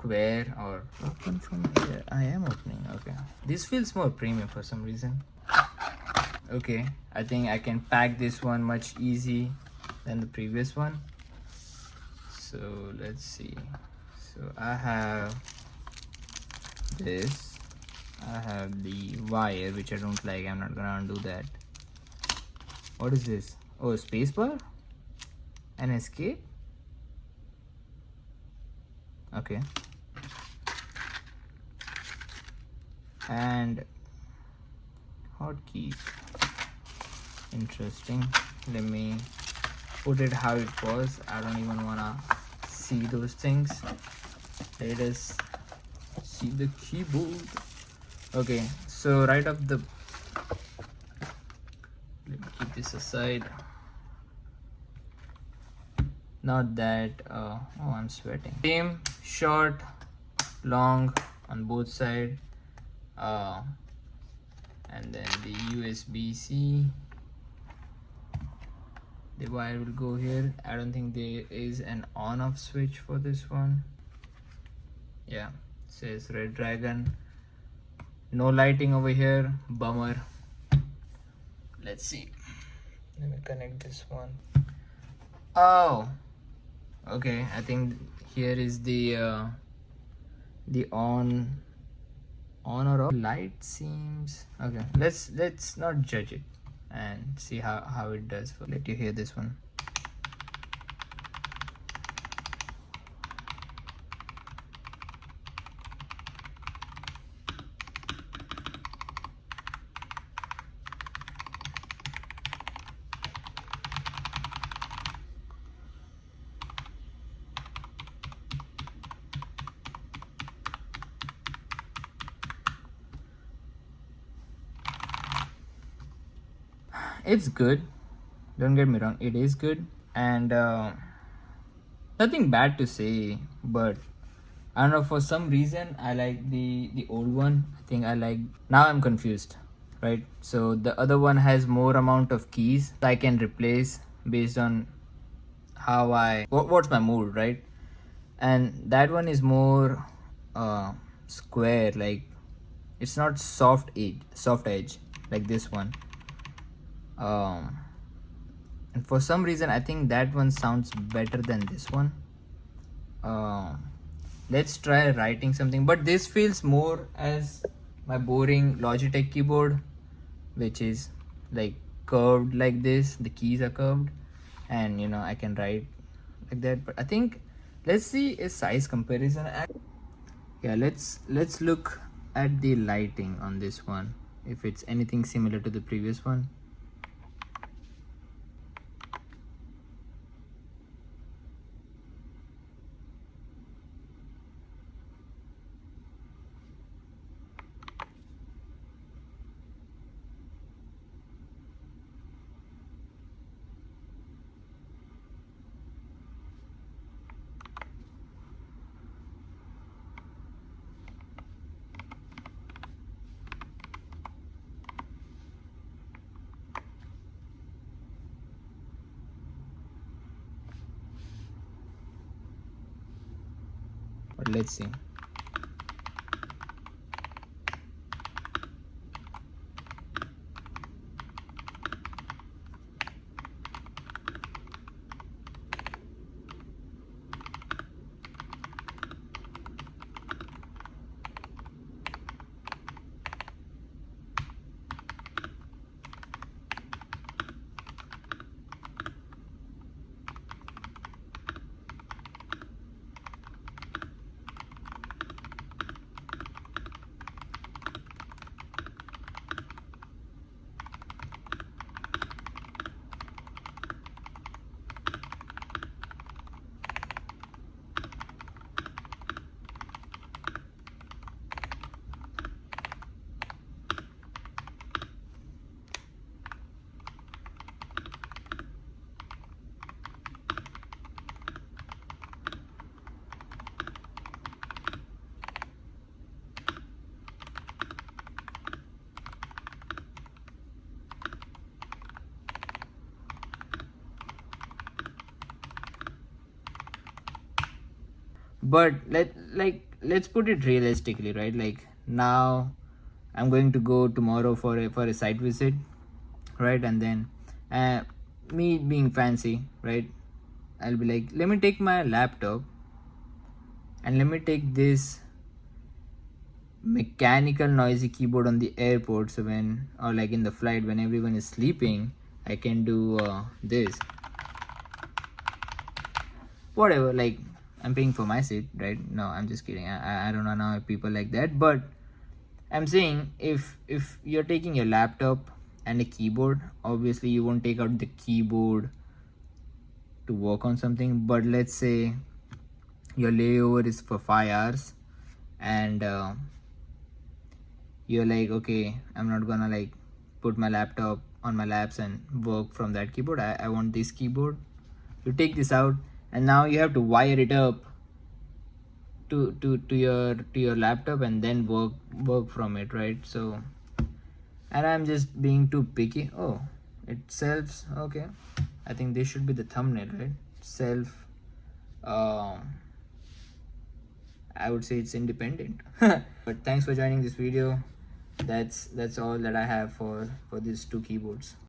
square or open from here. I am opening. Okay, this feels more premium for some reason. Okay, I think I can pack this one much easy than the previous one. So let's see. So I have this, I have the wire, which I don't like. I'm not gonna undo that. What is this? Oh, spacebar? An escape? Okay. And hotkeys. Interesting. Let me put it how it was. I don't even wanna see those things. Let us see the keyboard. Okay, so right off the, let me keep this aside. Not that oh, I'm sweating. Same short, long on both sides, and then the USB-C. The wire will go here. I don't think there is an on-off switch for this one. Yeah, it says Redragon. No lighting over here. Bummer. Let's see. Let me connect this one. Oh, okay. I think here is the on or off. Light seems okay. Let's not judge it and see how it does. Let you hear this one. It's good, don't get me wrong, it is good, and nothing bad to say, but I don't know, for some reason I like the old one. I think I like, now I'm confused, right? So the other one has more amount of keys I can replace based on how what's my mood, right? And that one is more square, like it's not soft edge like this one. And for some reason I think that one sounds better than this one. Let's try writing something, but this feels more as my boring Logitech keyboard, which is like curved like this. The keys are curved, and you know I can write like that. But I think let's see a size comparison. Yeah, let's look at the lighting on this one, if it's anything similar to the previous one. But let's see. But let's put it realistically, right? Like now I'm going to go tomorrow for a site visit, right? And then me being fancy, right, I'll be like, let me take my laptop and let me take this mechanical noisy keyboard on the airport, so when, or like in the flight when everyone is sleeping, I can do this, whatever. Like, I'm paying for my seat, right? No, I'm just kidding. I don't know people like that, but I'm saying if you're taking your laptop and a keyboard, obviously you won't take out the keyboard to work on something. But let's say your layover is for 5 hours and you're like, okay, I'm not gonna like put my laptop on my laps and work from that keyboard. I want this keyboard. You take this out and now you have to wire it up to your laptop and then work from it, right? So, and I'm just being too picky. Oh, it sells. Okay, I think this should be the thumbnail, right? Self, I would say it's independent. But thanks for joining this video. That's all that I have for these two keyboards.